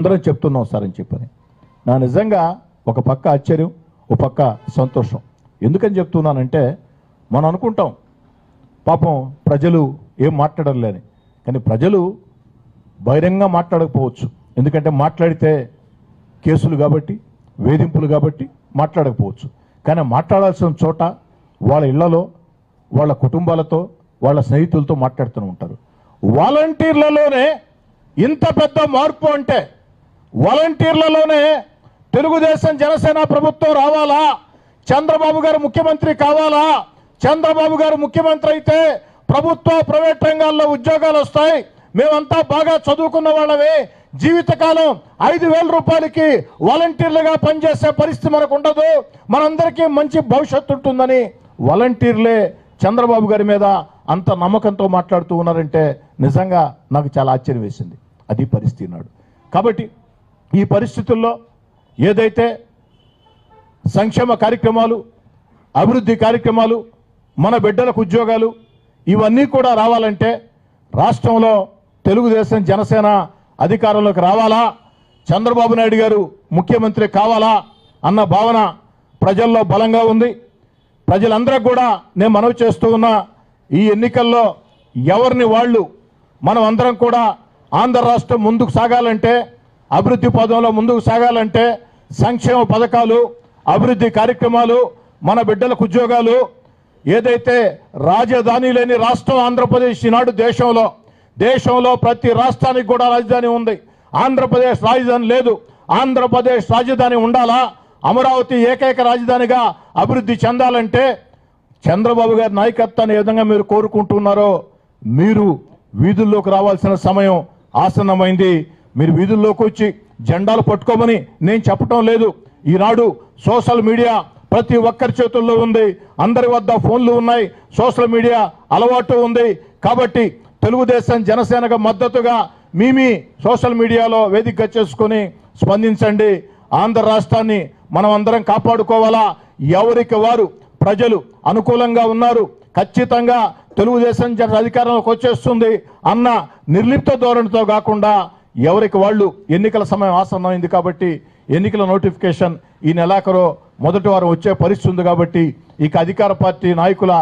అందరం చెప్తున్నాం సార్ అని చెప్పని నా నిజంగా ఒక పక్క ఆశ్చర్యం ఒక పక్క సంతోషం. ఎందుకని చెప్తున్నానంటే మనం అనుకుంటాం పాపం ప్రజలు ఏం మాట్లాడలేని, కానీ ప్రజలు బహిరంగంగా మాట్లాడకపోవచ్చు. ఎందుకంటే మాట్లాడితే కేసులు కాబట్టి వేధింపులు కాబట్టి మాట్లాడకపోవచ్చు. కానీ మాట్లాడాల్సిన చోట వాళ్ళ ఇళ్లలో వాళ్ళ కుటుంబాలతో వాళ్ళ స్నేహితులతో మాట్లాడుతూ ఉంటారు. వాలంటీర్లలోనే ఇంత పెద్ద మార్పు అంటే వాలంటీర్లలోనే తెలుగుదేశం జనసేన ప్రభుత్వం రావాలా, చంద్రబాబు గారు ముఖ్యమంత్రి కావాలా, చంద్రబాబు గారు ముఖ్యమంత్రి అయితే ప్రభుత్వ ప్రైవేట్ రంగాల్లో ఉద్యోగాలు వస్తాయి, మేమంతా బాగా చదువుకున్న వాళ్ళమే, జీవితకాలం 5,000 రూపాయలకి వాలంటీర్లుగా పనిచేసే పరిస్థితి మనకు ఉండదు, మనందరికీ మంచి భవిష్యత్తు ఉంటుందని వాలంటీర్లే చంద్రబాబు గారి మీద అంత నమ్మకంతో మాట్లాడుతూ ఉన్నారంటే నిజంగా నాకు చాలా ఆశ్చర్యం వేసింది. అది పరిస్థితి నాడు. కాబట్టి ఈ పరిస్థితుల్లో ఏదైతే సంక్షేమ కార్యక్రమాలు, అభివృద్ధి కార్యక్రమాలు, మన బిడ్డలకు ఉద్యోగాలు ఇవన్నీ కూడా రావాలంటే రాష్ట్రంలో తెలుగుదేశం జనసేన అధికారంలోకి రావాలా, చంద్రబాబు నాయుడు గారు ముఖ్యమంత్రి కావాలా అన్న భావన ప్రజల్లో బలంగా ఉంది. ప్రజలందరూ కూడా నేను మనవి చేస్తూ ఉన్నా, ఈ ఎన్నికల్లో ఎవరిని వాళ్ళు మనం అందరం కూడా ఆంధ్ర రాష్ట్రం ముందుకు సాగాలంటే, అభివృద్ధి పదంలో ముందుకు సాగాలంటే సంక్షేమ పథకాలు, అభివృద్ధి కార్యక్రమాలు, మన బిడ్డలకు ఉద్యోగాలు, ఏదైతే రాజధాని లేని రాష్ట్రం ఆంధ్రప్రదేశ్ ఈనాడు దేశంలో ప్రతి రాష్ట్రానికి కూడా రాజధాని ఉంది. ఆంధ్రప్రదేశ్ రాజధాని లేదు. ఆంధ్రప్రదేశ్ రాజధాని ఉండాలా, అమరావతి ఏకైక రాజధానిగా అభివృద్ధి చెందాలంటే చంద్రబాబు గారి నాయకత్వాన్ని ఏ విధంగా మీరు కోరుకుంటున్నారో మీరు వీధుల్లోకి రావాల్సిన సమయం ఆసన్నమైంది. మీరు వీధుల్లోకి వచ్చి జెండాలు పట్టుకోమని నేను చెప్పటం లేదు. ఈనాడు సోషల్ మీడియా ప్రతి ఒక్కరి చేతుల్లో ఉంది, అందరి వద్ద ఫోన్లు ఉన్నాయి, సోషల్ మీడియా అలవాటు ఉంది. కాబట్టి తెలుగుదేశం జనసేనకు మద్దతుగా మీ సోషల్ మీడియాలో వేదిక చేసుకొని స్పందించండి. ఆంధ్ర రాష్ట్రాన్ని మనం అందరం కాపాడుకోవాలా. ఎవరికి వారు ప్రజలు అనుకూలంగా ఉన్నారు, ఖచ్చితంగా తెలుగుదేశం అధికారంలోకి వచ్చేస్తుంది అన్న నిర్లిప్త ధోరణితో కాకుండా ఎవరికి వాళ్ళు ఎన్నికల సమయం ఆసన్నమైంది కాబట్టి ఎన్నికల నోటిఫికేషన్ ఈ నెలాఖరు మొదటి వారం వచ్చే పరిస్థితి ఉంది. కాబట్టి ఇక అధికార పార్టీ నాయకుల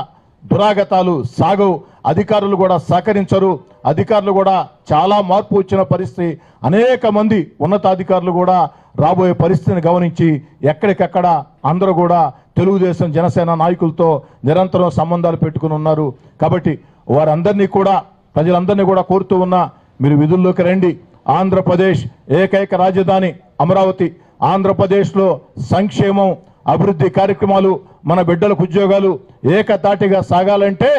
దురాగతాలు సాగవు, అధికారులు కూడా సహకరించరు. అధికారులు కూడా చాలా మార్పు వచ్చిన పరిస్థితి, అనేక మంది ఉన్నతాధికారులు కూడా రాబోయే పరిస్థితిని గమనించి ఎక్కడికెక్కడ అందరూ కూడా తెలుగుదేశం జనసేన నాయకులతో నిరంతరం సంబంధాలు పెట్టుకుని ఉన్నారు. కాబట్టి వారందరినీ కూడా ప్రజలందరినీ కూడా కోరుతూ ఉన్నా, మీరు విధుల్లోకి రండి. ఆంధ్రప్రదేశ్ ఏకైక రాజధాని అమరావతి, ఆంధ్రప్రదేశ్లో సంక్షేమం, అభివృద్ధి కార్యక్రమాలు, మన బిడ్డలకు ఉద్యోగాలు ఏకతాటిగా సాగాలంటే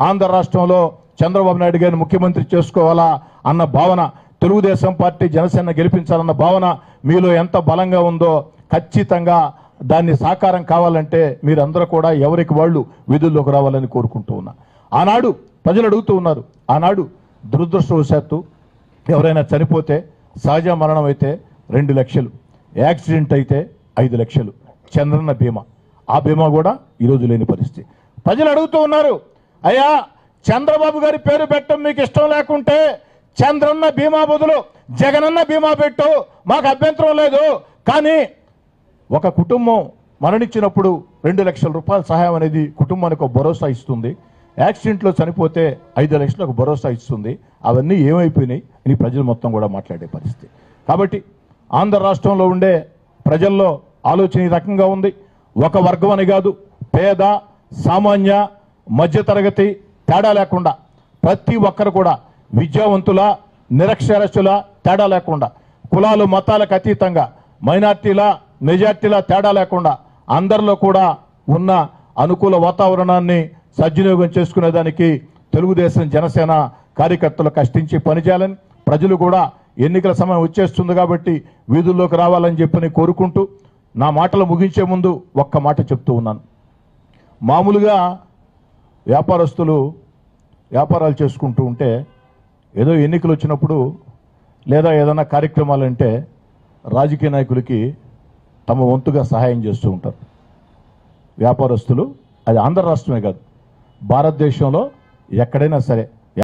ఆంధ్ర రాష్ట్రంలో చంద్రబాబు నాయుడు గారిని ముఖ్యమంత్రి చేసుకోవాలా అన్న భావన, తెలుగుదేశం పార్టీ జనసేన గెలిపించాలన్న భావన మీలో ఎంత బలంగా ఉందో ఖచ్చితంగా దాన్ని సాకారం కావాలంటే మీరందరూ కూడా ఎవరికి వాళ్ళు విధుల్లోకి రావాలని కోరుకుంటూ ఉన్నా. ఆనాడు ప్రజలు అడుగుతూ ఉన్నారు, ఆనాడు దురదృష్టవశాత్తు ఎవరైనా చనిపోతే సహజ మరణం అయితే 2 లక్షలు, యాక్సిడెంట్ అయితే 5 లక్షలు చంద్రన్న బీమా, ఆ బీమా కూడా ఈరోజు లేని పరిస్థితి. ప్రజలు అడుగుతూ ఉన్నారు, అయ్యా చంద్రబాబు గారి పేరు పెట్టడం మీకు ఇష్టం లేకుంటే చంద్రన్న బీమా బదులు జగనన్న బీమా పెట్టు, మాకు అభ్యంతరం లేదు. కానీ ఒక కుటుంబం మరణించినప్పుడు 2 లక్షల రూపాయల సహాయం అనేది కుటుంబానికి ఒక భరోసా ఇస్తుంది. యాక్సిడెంట్లో చనిపోతే 5 లక్షలకు భరోసా ఇస్తుంది. అవన్నీ ఏమైపోయినాయి అని ప్రజలు మొత్తం కూడా మాట్లాడే పరిస్థితి. కాబట్టి ఆంధ్ర రాష్ట్రంలో ఉండే ప్రజల్లో ఆలోచన ఈ రకంగా ఉంది. ఒక వర్గం అని కాదు, పేద, సామాన్య, మధ్యతరగతి తేడా లేకుండా ప్రతి ఒక్కరు కూడా విద్యావంతుల, నిరక్షరస్తుల తేడా లేకుండా, కులాలు మతాలకు అతీతంగా, మైనార్టీల మెజార్టీల తేడా లేకుండా అందరిలో కూడా ఉన్న అనుకూల వాతావరణాన్ని సద్వినియోగం చేసుకునేదానికి తెలుగుదేశం జనసేన కార్యకర్తలు కష్టించి పనిచేయాలని, ప్రజలు కూడా ఎన్నికల సమయం వచ్చేస్తుంది కాబట్టి వీధుల్లోకి రావాలని చెప్పని కోరుకుంటూ నా మాటలు ముగించే ముందు ఒక్క మాట చెప్తూ ఉన్నాను. మామూలుగా వ్యాపారస్తులు వ్యాపారాలు చేసుకుంటూ ఉంటే ఏదో ఎన్నికలు వచ్చినప్పుడు లేదా ఏదైనా కార్యక్రమాలు అంటే రాజకీయ నాయకులకి తమ వంతుగా సహాయం చేస్తూ ఉంటారు. వ్యాపారస్తులు, అది ఆంధ్ర రాష్ట్రమే కాదు, భారతదేశంలో ఎక్కడైనా సరే